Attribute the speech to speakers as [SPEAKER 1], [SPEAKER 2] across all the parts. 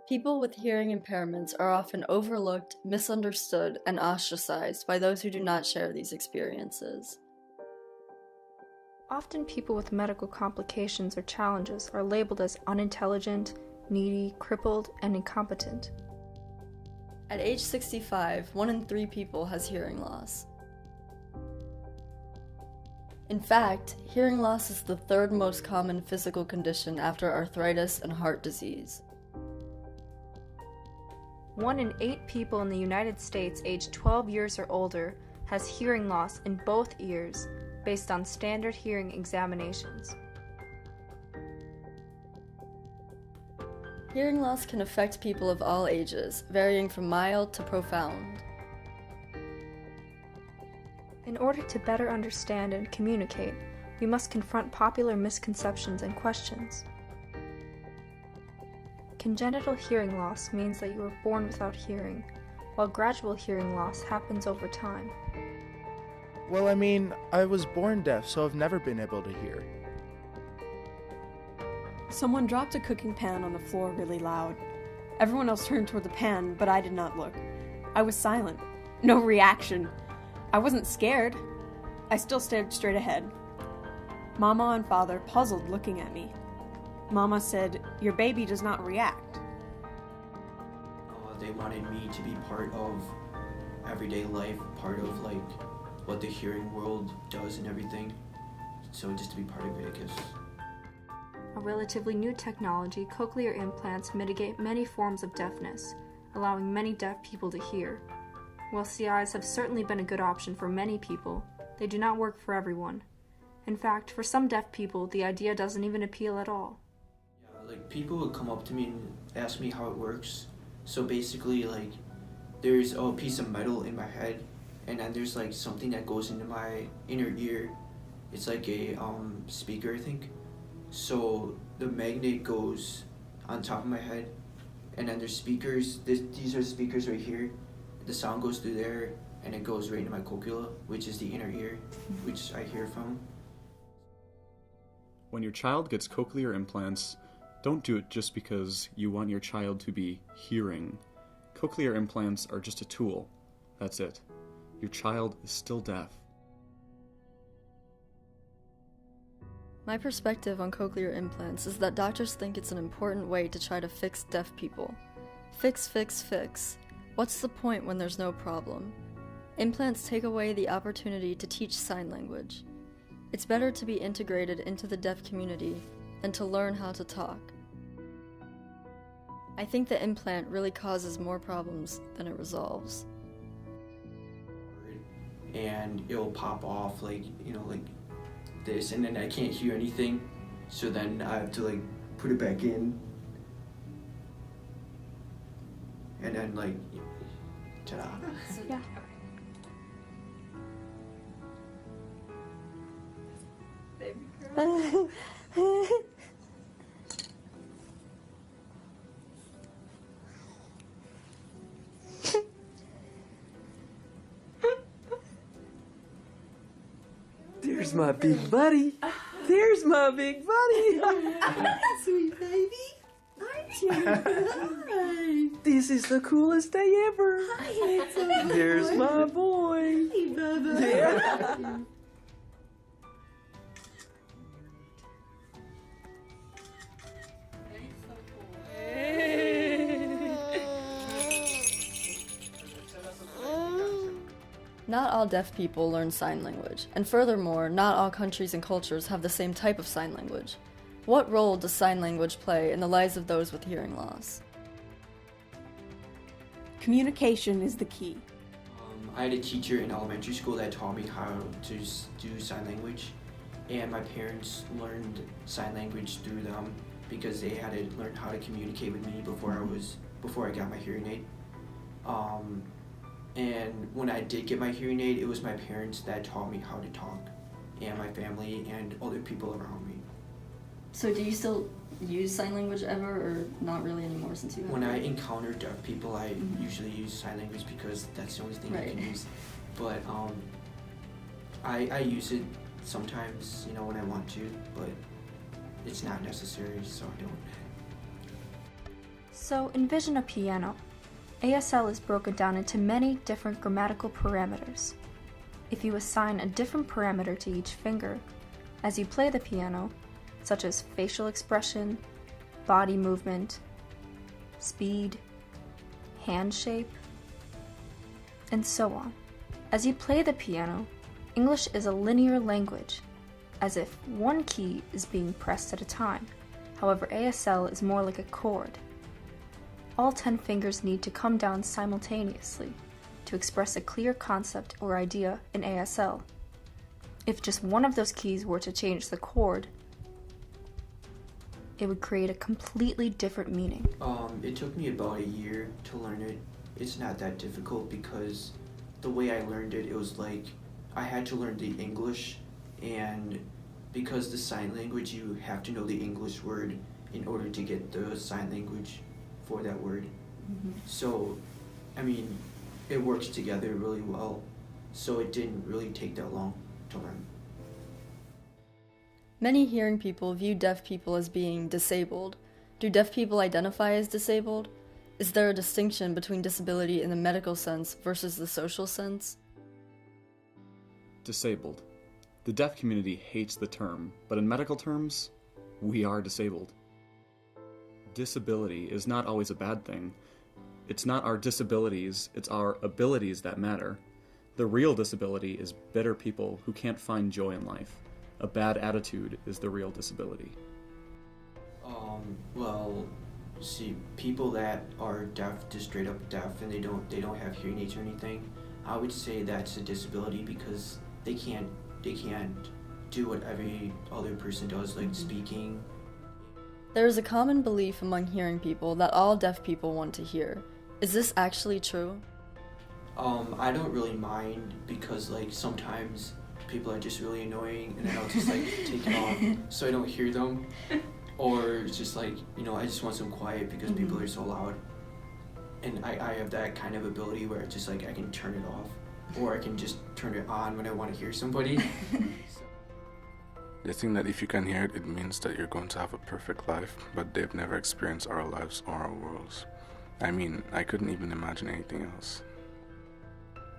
[SPEAKER 1] People with hearing impairments are often overlooked, misunderstood, and ostracized by those who do not share these experiences.
[SPEAKER 2] Often people with medical complications or challenges are labeled as unintelligent, needy, crippled, and incompetent.
[SPEAKER 1] At age 65, 1 in 3 people has hearing loss. In fact, hearing loss is the third most common physical condition after arthritis and heart disease.
[SPEAKER 2] 1 in 8 people in the United States aged 12 years or older has hearing loss in both ears based on standard hearing examinations.
[SPEAKER 1] Hearing loss can affect people of all ages, varying from mild to profound.
[SPEAKER 2] In order to better understand and communicate, we must confront popular misconceptions and questions. Congenital hearing loss means that you were born without hearing, while gradual hearing loss happens over time.
[SPEAKER 3] Well, I was born deaf, so I've never been able to hear.
[SPEAKER 4] Someone dropped a cooking pan on the floor really loud. Everyone else turned toward the pan, but I did not look. I was silent. No reaction. I wasn't scared. I still stared straight ahead. Mama and Father puzzled looking at me. Mama said, "Your baby does not react."
[SPEAKER 5] They wanted me to be part of everyday life, part of what the hearing world does and everything. So just to be part of it, I guess.
[SPEAKER 2] A relatively new technology, cochlear implants mitigate many forms of deafness, allowing many deaf people to hear. While CIs have certainly been a good option for many people, they do not work for everyone. In fact, for some deaf people, the idea doesn't even appeal at all.
[SPEAKER 5] Yeah, people would come up to me and ask me how it works. So basically, there's a piece of metal in my head, and then there's something that goes into my inner ear. It's like a speaker, I think. So the magnet goes on top of my head, and then there's speakers. These are speakers right here. The sound goes through there, and it goes right into my cochlea, which is the inner ear, which I hear from.
[SPEAKER 6] When your child gets cochlear implants, don't do it just because you want your child to be hearing. Cochlear implants are just a tool. That's it. Your child is still deaf.
[SPEAKER 1] My perspective on cochlear implants is that doctors think it's an important way to try to fix deaf people. Fix, fix, fix. What's the point when there's no problem? Implants take away the opportunity to teach sign language. It's better to be integrated into the deaf community than to learn how to talk. I think the implant really causes more problems than it resolves.
[SPEAKER 5] And it'll pop off this, and then I can't hear anything, so then I have to put it back in, and then ta-da.
[SPEAKER 2] Yeah.
[SPEAKER 7] There's my big buddy. There's my big buddy.
[SPEAKER 8] Sweet baby. Aren't you? Hi.
[SPEAKER 7] This is the coolest day ever.
[SPEAKER 8] Hi, handsome.
[SPEAKER 7] There's my boy.
[SPEAKER 8] Hey, Bubba.
[SPEAKER 7] Yeah.
[SPEAKER 1] Not all deaf people learn sign language, and furthermore, not all countries and cultures have the same type of sign language. What role does sign language play in the lives of those with hearing loss?
[SPEAKER 4] Communication is the key.
[SPEAKER 5] I had a teacher in elementary school that taught me how to do sign language, and my parents learned sign language through them because they had to learn how to communicate with me before I got my hearing aid. And when I did get my hearing aid, it was my parents that taught me how to talk, and my family and other people around me.
[SPEAKER 1] So do you still use sign language ever, or not really anymore since you have
[SPEAKER 5] When
[SPEAKER 1] it?
[SPEAKER 5] I encounter deaf people, I usually use sign language because that's the only thing I can use. But I use it sometimes, when I want to, but it's not necessary, so I don't.
[SPEAKER 2] So envision a piano. ASL is broken down into many different grammatical parameters. If you assign a different parameter to each finger, as you play the piano, such as facial expression, body movement, speed, hand shape, and so on. As you play the piano, English is a linear language, as if one key is being pressed at a time. However, ASL is more like a chord. All 10 fingers need to come down simultaneously to express a clear concept or idea in ASL. If just one of those keys were to change the chord, it would create a completely different meaning.
[SPEAKER 5] It took me about a year to learn it. It's not that difficult because the way I learned it, it was like I had to learn the English, and because the sign language, you have to know the English word in order to get the sign language for that word. So, I mean, it works together really well, so it didn't really take that long to learn.
[SPEAKER 1] Many hearing people view deaf people as being disabled. Do deaf people identify as disabled? Is there a distinction between disability in the medical sense versus the social sense?
[SPEAKER 6] Disabled. The deaf community hates the term, but in medical terms, we are disabled. Disability is not always a bad thing. It's not our disabilities, it's our abilities that matter. The real disability is bitter people who can't find joy in life. A bad attitude is the real disability.
[SPEAKER 5] Well, see, people that are deaf, just straight up deaf, and they don't have hearing aids or anything, I would say that's a disability because they can't do what every other person does, like speaking.
[SPEAKER 1] There is a common belief among hearing people that all deaf people want to hear. Is this actually true?
[SPEAKER 5] I don't really mind because like sometimes people are just really annoying and then I'll just like take it off so I don't hear them. Or it's just like, I just want some quiet because people are so loud. And I have that kind of ability where it's just like I can turn it off or I can just turn it on when I want to hear somebody.
[SPEAKER 9] They think that if you can hear it, it means that you're going to have a perfect life, but they've never experienced our lives or our worlds. I mean, I couldn't even imagine anything else.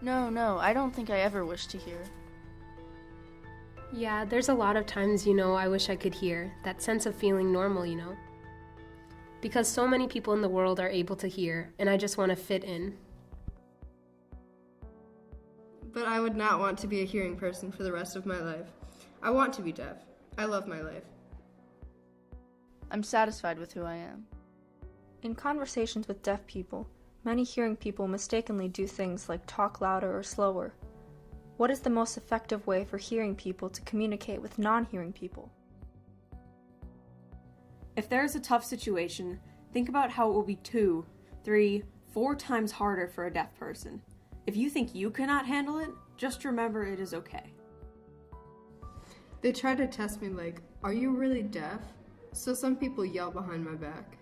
[SPEAKER 10] No, I don't think I ever wish to hear.
[SPEAKER 11] Yeah, there's a lot of times, I wish I could hear. That sense of feeling normal, Because so many people in the world are able to hear, and I just want to fit in.
[SPEAKER 12] But I would not want to be a hearing person for the rest of my life. I want to be deaf. I love my life.
[SPEAKER 10] I'm satisfied with who I am.
[SPEAKER 2] In conversations with deaf people, many hearing people mistakenly do things like talk louder or slower. What is the most effective way for hearing people to communicate with non-hearing people?
[SPEAKER 4] If there is a tough situation, think about how it will be 2, 3, 4 times harder for a deaf person. If you think you cannot handle it, just remember it is okay.
[SPEAKER 12] They try to test me like, are you really deaf? So some people yell behind my back.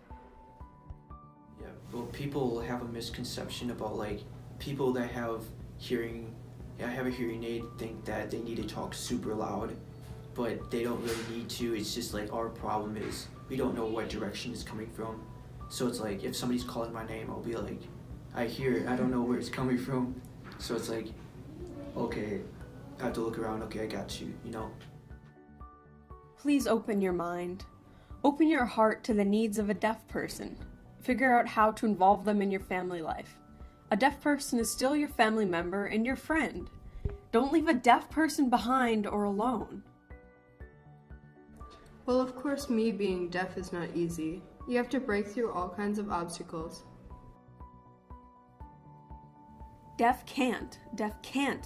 [SPEAKER 5] Yeah, well, people have a misconception about like people that have a hearing aid think that they need to talk super loud, but they don't really need to. It's just like our problem is we don't know what direction it's coming from. So it's like if somebody's calling my name, I'll be like, I hear it, I don't know where it's coming from. So it's like, okay, I have to look around, okay, I got you,
[SPEAKER 4] Please open your mind. Open your heart to the needs of a deaf person. Figure out how to involve them in your family life. A deaf person is still your family member and your friend. Don't leave a deaf person behind or alone.
[SPEAKER 12] Well, of course, me being deaf is not easy. You have to break through all kinds of obstacles.
[SPEAKER 4] Deaf can't,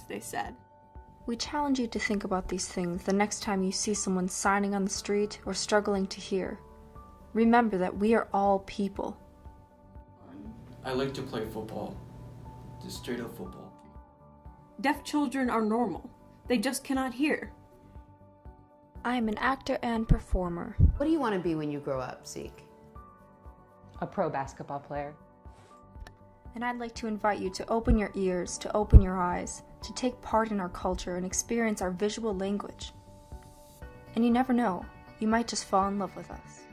[SPEAKER 4] they said.
[SPEAKER 2] We challenge you to think about these things the next time you see someone signing on the street or struggling to hear. Remember that we are all people.
[SPEAKER 5] I like to play football, just straight up football.
[SPEAKER 4] Deaf children are normal. They just cannot hear.
[SPEAKER 2] I am an actor and performer.
[SPEAKER 13] What do you want to be when you grow up, Zeke?
[SPEAKER 14] A pro basketball player.
[SPEAKER 2] And I'd like to invite you to open your ears, to open your eyes, to take part in our culture and experience our visual language. And you never know, you might just fall in love with us.